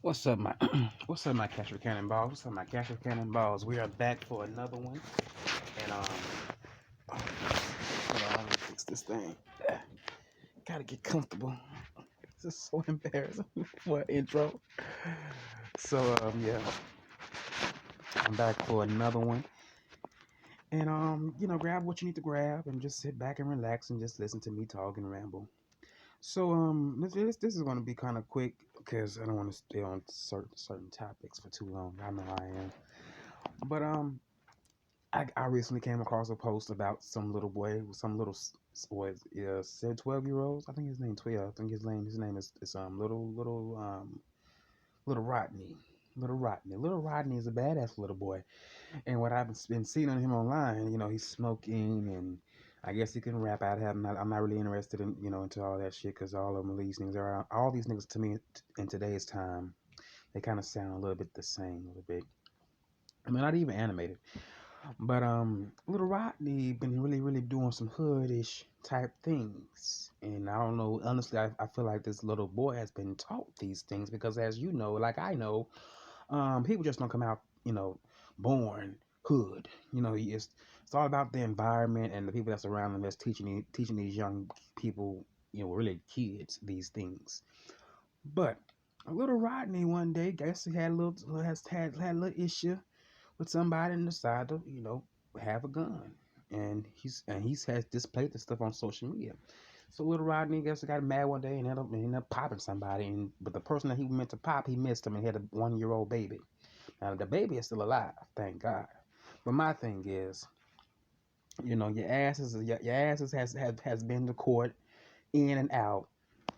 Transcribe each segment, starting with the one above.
What's up, my what's up, my Casher Cannonballs? What's up, my Casher Cannonballs? We are back for another one, and hold on, let me fix this thing. Gotta get comfortable. This is so embarrassing for an intro. So yeah, I'm back for another one, and grab what you need to grab, and just sit back and relax, and just listen to me talk and ramble. So this is gonna be kind of quick because I don't want to stay on certain topics for too long. I know I am, but I recently came across a post about some little boy, some little was said 12 year olds. I think his name 12. I think his name is little Rodney. Little Rodney is a badass little boy. And what I've been seeing on him online, he's smoking and I guess he can rap. I'm not really interested in into all that shit because all of them these niggas are all these niggas to me in today's time. They kind of sound a little bit the same, a little bit. I mean, not even animated. But little Rodney been really doing some hoodish type things, and I don't know. Honestly, I feel like this little boy has been taught these things because, as you know, like I know, people just don't come out, born hood. It's all about the environment and the people that's around them that's teaching these young people, really kids these things. But a little Rodney one day, guess he had a little had a little issue with somebody and decide to, have a gun. And he's has displayed this stuff on social media. So little Rodney guess got mad one day and ended up popping somebody. But the person that he meant to pop, he missed him and had a 1 year old baby. Now the baby is still alive, thank God. But my thing is, your ass has been to court in and out.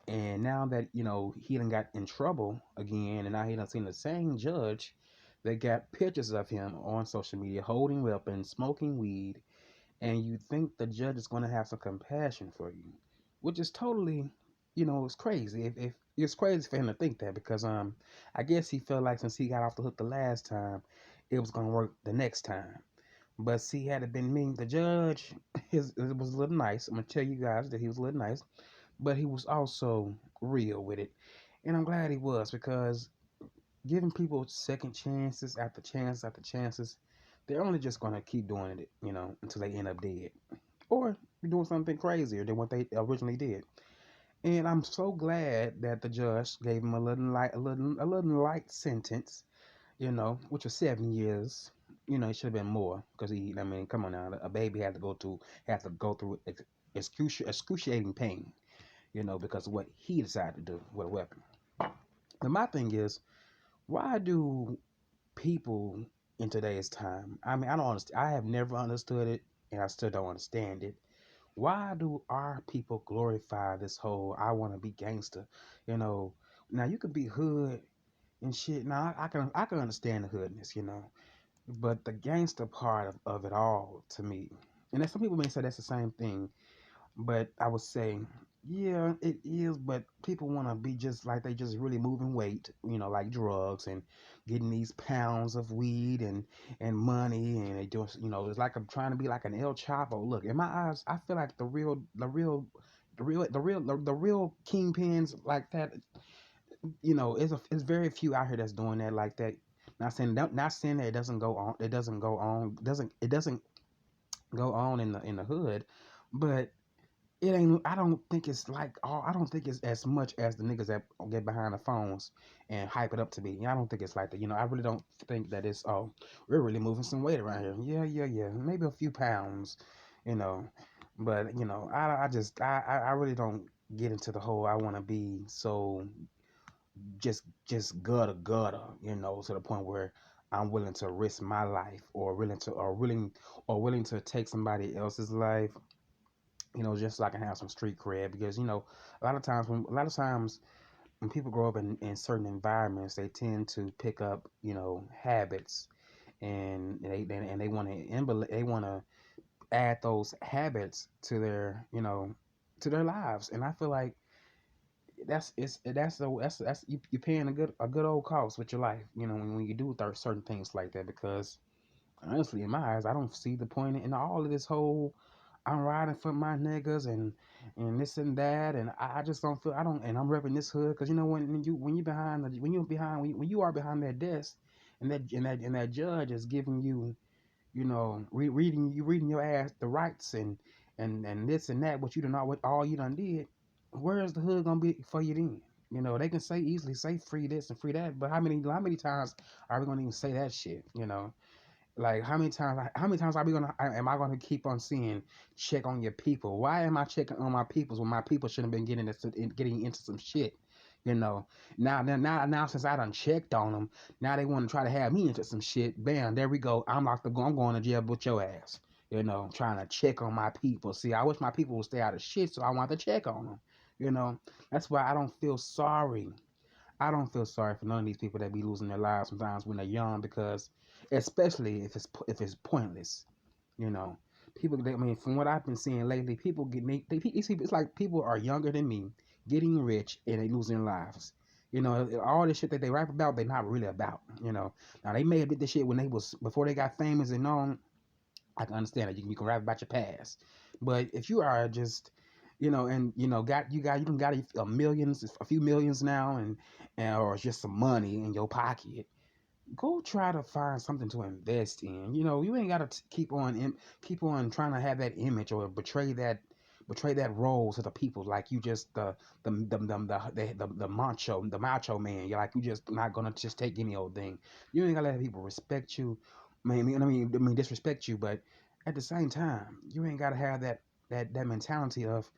And now that he done got in trouble again, and now he done seen the same judge that got pictures of him on social media holding weapons, smoking weed, and you think the judge is going to have some compassion for you, which is totally, it's crazy. If it's crazy for him to think that because I guess he felt like since he got off the hook the last time, it was going to work the next time. But see, had it been me, the judge, it was a little nice. I'm gonna tell you guys that he was a little nice, but he was also real with it. And I'm glad he was because giving people second chances after chance after chances, they're only just gonna keep doing it, until they end up dead. Or doing something crazier than what they originally did. And I'm so glad that the judge gave him a little light sentence, which was 7 years. It should have been more because I mean, come on now, a baby had to go through excruciating pain, because of what he decided to do with a weapon. And my thing is, why do people in today's time? I mean, I don't understand. I have never understood it, and I still don't understand it. Why do our people glorify this whole "I want to be gangster"? You know, now you could be hood and shit. Now I can understand the hoodness, but the gangster part of it all to me, and then some people may say that's the same thing, but I would say, yeah, it is. But people want to be just like they just really moving weight, like drugs and getting these pounds of weed and money, and they do, it's like I'm trying to be like an El Chapo. Look, in my eyes, I feel like the real kingpins like that. It's very few out here that's doing that like that. Not saying that it doesn't go on. It doesn't go on. Doesn't go on in the hood, but it ain't. I don't think it's like all. I don't think it's as much as the niggas that get behind the phones and hype it up to be. I don't think it's like that. I really don't think that it's. Oh, we're really moving some weight around here. Yeah. Maybe a few pounds, you know. But I really don't get into the whole. I want to be so just gutter, to the point where I'm willing to risk my life or willing to take somebody else's life, just so I can have some street cred. Because a lot of times when people grow up in certain environments, they tend to pick up, habits, and they want to add those habits to their lives. And I feel like you're paying a good old cost with your life, when you do certain things like that. Because honestly, in my eyes, I don't see the point in all of this whole I'm riding for my niggas and this and that, and I just don't feel I don't, and I'm repping this hood because you know when you are behind that desk, and that judge is giving you, reading your ass the rights and this and that, what you done all you done did. Where is the hood gonna be for you then? They can easily say free this and free that, but how many times are we gonna even say that shit? Like how many times am I gonna keep on seeing check on your people? Why am I checking on my peoples when my people shouldn't have been getting into some shit? You know, now since I done checked on them, now they want to try to have me into some shit. Bam, there we go. I'm locked up. I'm going to jail with your ass. Trying to check on my people. See, I wish my people would stay out of shit, so I want to check on them. That's why I don't feel sorry. I don't feel sorry for none of these people that be losing their lives sometimes when they're young, because especially if it's pointless, you know. From what I've been seeing lately, people it's like people are younger than me, getting rich and they losing their lives. All this shit that they rap about, they're not really about. Now they may have did this shit when they was before they got famous and known. I can understand that you can rap about your past, but if you are just, and you can got a few millions now, and or just some money in your pocket, go try to find something to invest in. You ain't gotta keep on trying to have that image or betray that role to the people, like you just the macho man. You're like, you just not gonna just take any old thing. You ain't gotta let people respect you. I mean disrespect you, but at the same time, you ain't gotta have that mentality of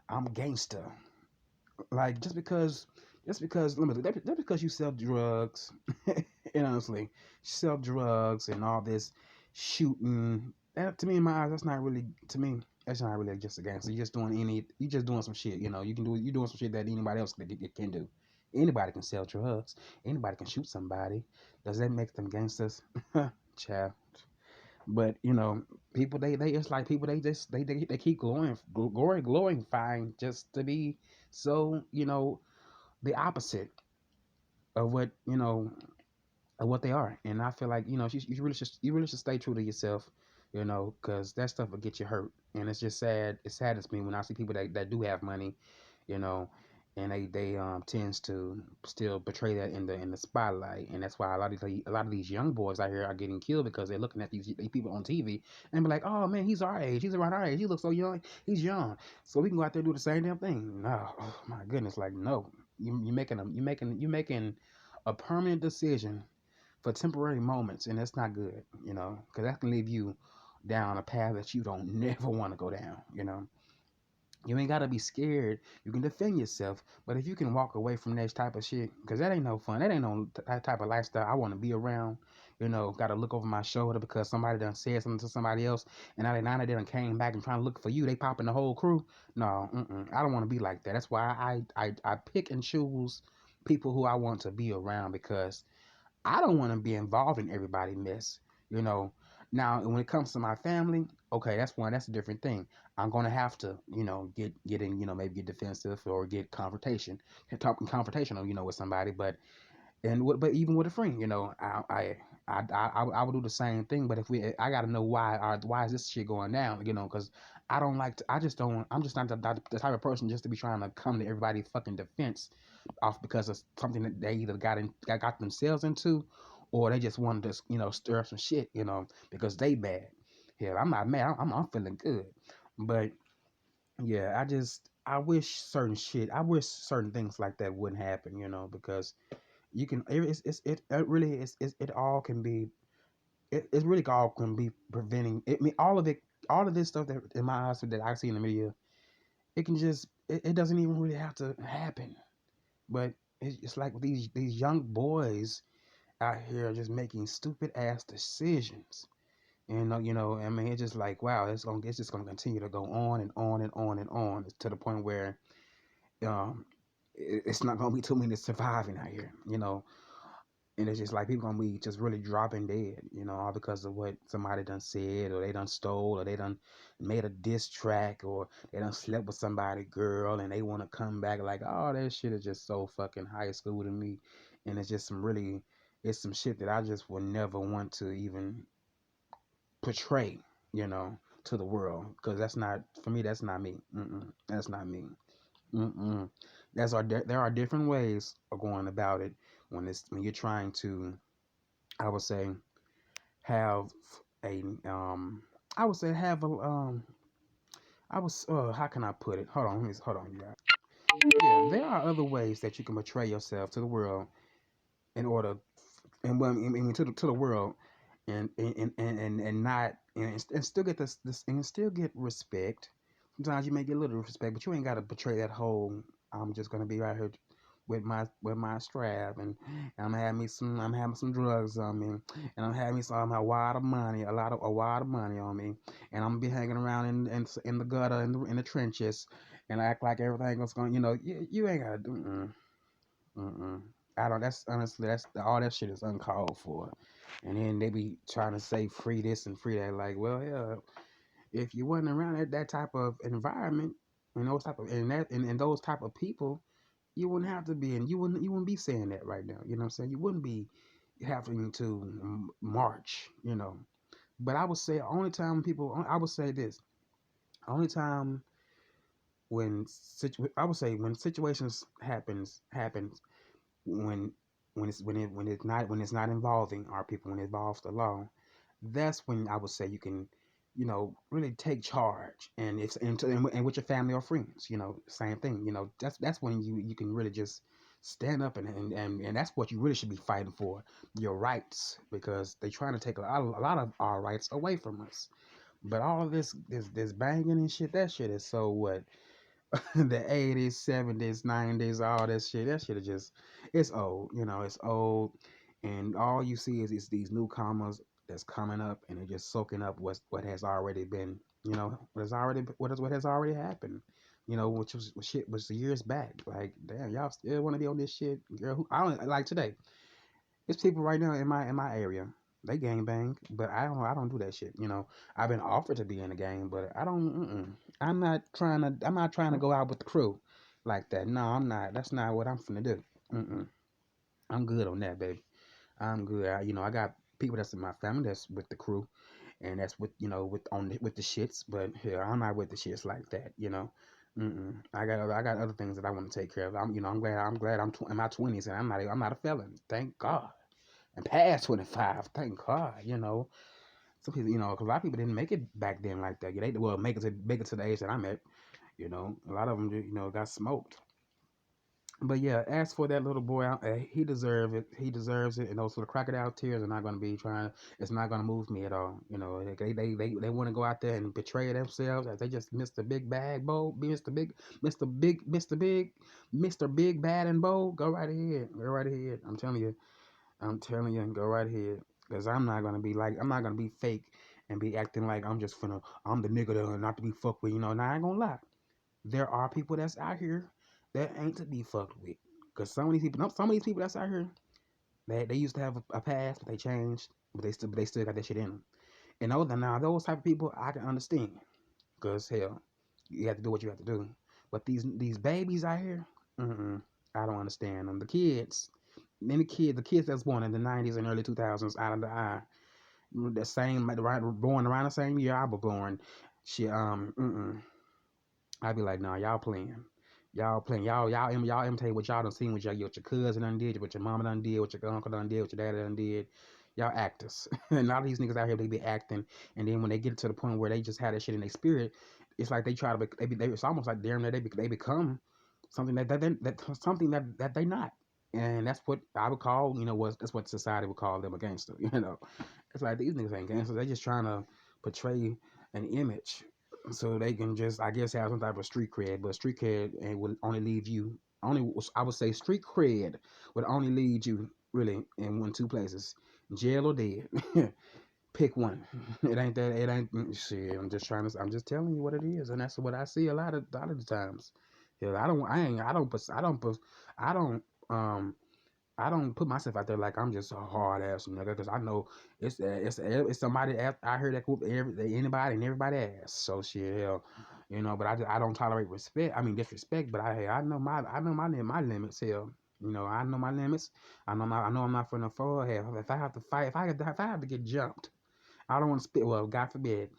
I'm gangster. Like just because you sell drugs, and honestly, sell drugs and all this shooting. That, to me, in my eyes, that's not really to me. That's not really just a gangster. You just doing some shit. You doing some shit that anybody else can do. Anybody can sell drugs. Anybody can shoot somebody. Does that make them gangsters? Child. But people they it's like people they keep glorifying just to be so the opposite of what they are. And I feel like you really should stay true to yourself, because that stuff will get you hurt. And it's just sad. It saddens me when I see people that do have money, you know, and they tends to still portray that in the spotlight. And that's why a lot of these young boys out here are getting killed, because they're looking at these people on TV and be like, oh man, he's our age, he's around our age, he looks so young, he's young, so we can go out there and do the same damn thing. No, oh my goodness, like no, you making a permanent decision for temporary moments, and that's not good, because that can leave you down a path that you don't never want to go down. You ain't gotta be scared. You can defend yourself, but if you can walk away from that type of shit, because that ain't no fun. That ain't no that type of lifestyle I want to be around. Got to look over my shoulder because somebody done said something to somebody else, and now they done came back and trying to look for you. They popping the whole crew. No, I don't want to be like that. That's why I pick and choose people who I want to be around, because I don't want to be involved in everybody mess, you know. Now, when it comes to my family, okay, that's a different thing. I'm gonna have to, get in, maybe get defensive or get talking confrontational, with somebody. But even with a friend, I would do the same thing. But I got to know why is this shit going down, because I don't like to, I just don't, I'm just not the type of person just to be trying to come to everybody's fucking defense off because of something that they either got themselves into, or they just wanted to, stir up some shit, because they bad. Yeah, I'm not mad. I'm feeling good, but yeah, I wish certain things like that wouldn't happen, because you can it really is it all can be it really all can be preventing it. I mean, all of this stuff that in my eyes that I see in the media, it can just it doesn't even really have to happen. But it's like these young boys out here just making stupid ass decisions. And I mean, it's just like, wow, it's just gonna continue to go on and on and on and on to the point where um it's not gonna be too many surviving out here. And it's just like people gonna be just really dropping dead, all because of what somebody done said, or they done stole, or they done made a diss track, or they done slept with somebody girl, and they want to come back like, oh, that shit is just so fucking high school to me. And it's just it's some shit that I just would never want to even portray, you know. to the world, because that's not for me. That's not me. That's not me. Mm-mm. There are different ways of going about it when you're trying to, I would say, have a I would say have a I was how can I put it? Hold on, you guys. Yeah, there are other ways that you can portray yourself to the world in order, and well, I mean to the world, and not and still get this and still get respect. Sometimes you may get a little respect, but you ain't got to portray that whole. I'm just gonna be right here with my strap, and I'm having some drugs on me, and I'm having some a wad of money, a wad of money on me, and I'm gonna be hanging around in the gutter in the trenches, and act like everything was going. You ain't gotta do. Mm-mm. I don't. That's honestly, that's all that shit is uncalled for. And then they be trying to say free this and free that. Like, well, yeah, if you wasn't around that type of environment and those type of and those type of people, you wouldn't have to be, and you wouldn't be saying that right now. You know what I'm saying? You wouldn't be having to march. But I would say only time people. I would say this. Only time I would say when situations happens when when it's not involving our people, when it involves the law, that's when I would say you can, really take charge, and if and with your family or friends, same thing. That's when you can really just stand up, and that's what you really should be fighting for, your rights, because they're trying to take a lot of our rights away from us. But all of this banging and shit, that shit is so what the 80s, 70s, 90s, all that shit is just, it's old, it's old. And all you see is these newcomers that's coming up, and they're just soaking up what has already been, what has already happened, which was shit was years back. Like, damn, y'all still want to be on this shit, girl. I don't like today. It's people right now in my area. They gang bang, but I don't do that shit. I've been offered to be in the gang, but I don't. I'm not trying to go out with the crew like that. No, I'm not. That's not what I'm finna do. Mm-mm. I'm good on that, baby. I'm good. I got people that's in my family that's with the crew, and that's with the shits. But here, I'm not with the shits like that. I got other things that I want to take care of. I'm glad in my 20s, and I'm not a felon. Thank God. And past 25, thank God. Some people, because a lot of people didn't make it back then like that. They well make it to the age that I'm at. A lot of them, got smoked. But yeah, as for that little boy, he deserves it. He deserves it. And those little crocodile tears are not going to be trying. It's not going to move me at all. They want to go out there and betray themselves as they just missed the big bag bowl, Mr. Big Bad and Bold. Go right ahead. Go right ahead. I'm telling you. Go right ahead. Cause I'm not gonna be fake and be acting like I'm the nigga that not to be fucked with. Now I ain't gonna lie. There are people that's out here that ain't to be fucked with. Cause some of these people that's out here, they used to have a past, but they changed, but they still got that shit in them. And those type of people, I can understand. Cause hell, you have to do what you have to do. But these babies out here, I don't understand them. The kids that's born in the 90s and early 2000s out of the eye, the same, born around the same year I was born. She, I'd be like, nah, y'all playing, y'all imitate what y'all done seen, what your cousin done did, what your mama done did, what your uncle done did, what your daddy done did. Y'all actors. And a lot of these niggas out here, they be acting, and then when they get to the point where they just have that shit in their spirit, it's like they try to, it's almost like damn near they become something that they not. And that's what I would call, that's what society would call them, a gangster. It's like these niggas ain't gangsters. They just trying to portray an image so they can just, I guess, have some type of street cred. But street cred and would only leave you only. I would say street cred would only lead you really in two places: jail or dead. Pick one. It ain't that. It ain't shit. I'm just telling you what it is, and that's what I see a lot of the times. Yeah, I don't. I ain't. I don't. I don't. I don't. I don't put myself out there like I'm just a hard ass nigga, because I know it's somebody out here that could anybody and everybody ass. So shit, hell, But I don't tolerate respect. I mean disrespect. But I know my limits. Hell, I know my limits. I know I'm not finna fall. Hell, if I have to fight, if I have to get jumped, I don't want to spit. Well, God forbid.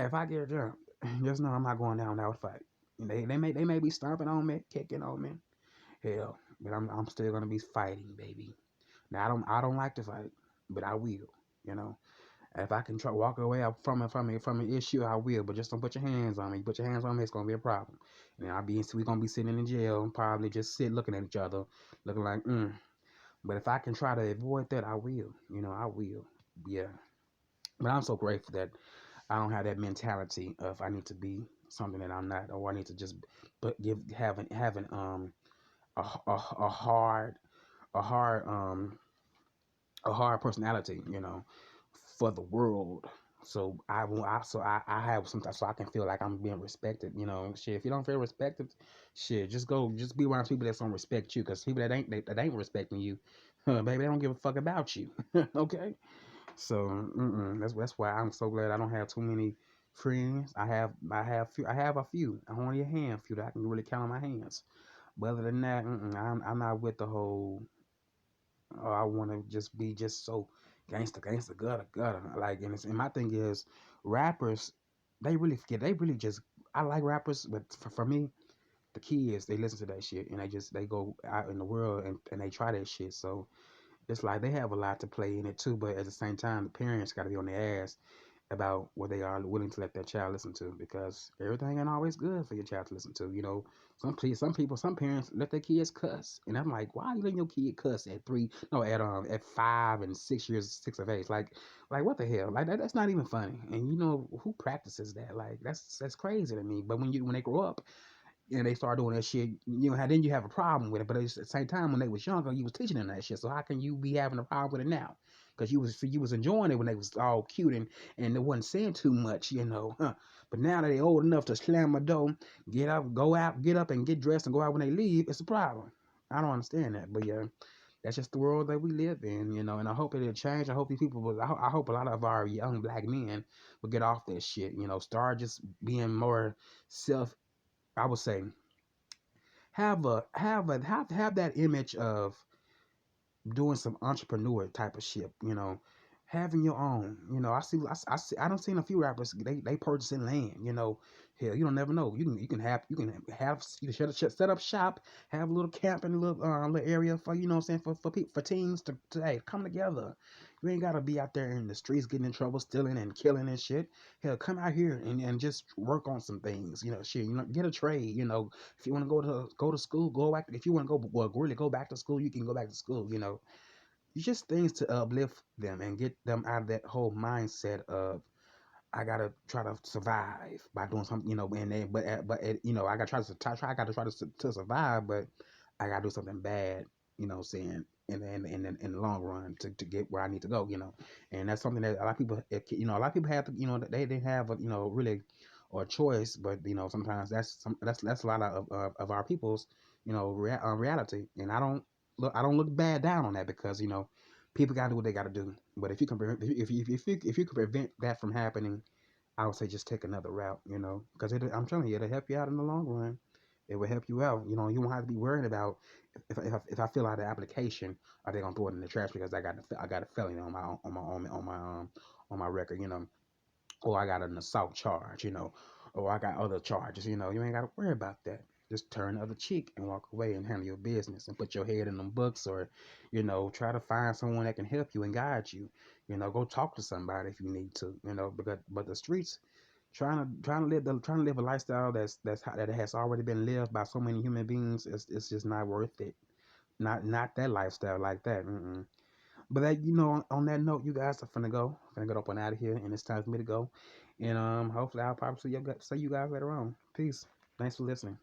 If I get jumped, just know I'm not going down without a fight. They may be stomping on me, kicking on me, hell, but I'm still gonna be fighting, baby. Now I don't like to fight, but I will. You know, if I can try walk away from an issue, I will. But just don't put your hands on me. Put your hands on me, it's gonna be a problem. And we gonna be sitting in jail, probably just sit looking at each other, looking like. But if I can try to avoid that, I will. I will. Yeah. But I'm so grateful that I don't have that mentality of I need to be something that I'm not, or I need to just but give having a hard a hard a hard personality, for the world. So I have something so I can feel like I'm being respected. Shit. If you don't feel respected, shit, just be around people that don't respect you. Because people that ain't respecting you, baby, they don't give a fuck about you. Okay. So that's why I'm so glad I don't have too many friends. I have a few. I only a handful that I can really count on my hands. But other than that, I'm not with the whole. Oh, I want to just be just so gangster, gutter. Like, and my thing is, rappers, they really forget. They really just. I like rappers, but for me, the kids they listen to that shit and they go out in the world and they try that shit. So it's like they have a lot to play in it too, but at the same time, the parents got to be on their ass about what they are willing to let their child listen to because everything ain't always good for your child to listen to. Some parents let their kids cuss, and I'm like, why are you letting your kid cuss at three? No, at 5 and 6 years, 6 of age. Like what the hell? Like that's not even funny. And who practices that? Like that's crazy to me. But when they grow up and they start doing that shit, then you have a problem with it. But at the same time, when they was younger, you was teaching them that shit. So how can you be having a problem with it now? Because you was enjoying it when they was all cute and they wasn't saying too much, Huh? But now that they old enough to slam a door, get up, go out, get up and get dressed and go out when they leave, it's a problem. I don't understand that, but yeah, that's just the world that we live in, And I hope it'll change. I hope these people will. I hope a lot of our young black men will get off that shit. Start just being more self. I would say have that image of doing some entrepreneur type of shit, having your own. I don't seen a few rappers they purchasing land, hell, you don't never know. You can set up shop, have a little camp in a little area for what I'm saying for people for teens to hey, come together. You ain't gotta be out there in the streets getting in trouble, stealing and killing and shit. Hell, come out here and just work on some things, shit, get a trade, if you want to go to school, go back. If you want to really go back to school, you can go back to school. It's just things to uplift them and get them out of that whole mindset of I gotta try to survive by doing something, and then I gotta I gotta try to survive, but I gotta do something bad, saying in the long run to get where I need to go, and that's something that a lot of people, a lot of people have to, they didn't have a, really or a choice, but sometimes that's a lot of our people's, reality, and I don't look bad down on that because people gotta do what they gotta do, but if you can prevent that from happening, I would say just take another route, because I'm telling you, it'll help you out in the long run. It will help you out. You won't have to be worried about if I fill out the application, are they gonna throw it in the trash because I got a felony on my record, or I got an assault charge, or I got other charges, you ain't got to worry about that. Just turn the other cheek and walk away and handle your business and put your head in them books or, try to find someone that can help you and guide you. Go talk to somebody if you need to, but the streets trying to live a lifestyle that has already been lived by so many human beings, it's just not worth it. Not that lifestyle like that. Mm-mm. But on that note, you guys are finna go up and out of here, and it's time for me to go. And hopefully I'll probably see you guys later on. Peace. Thanks for listening.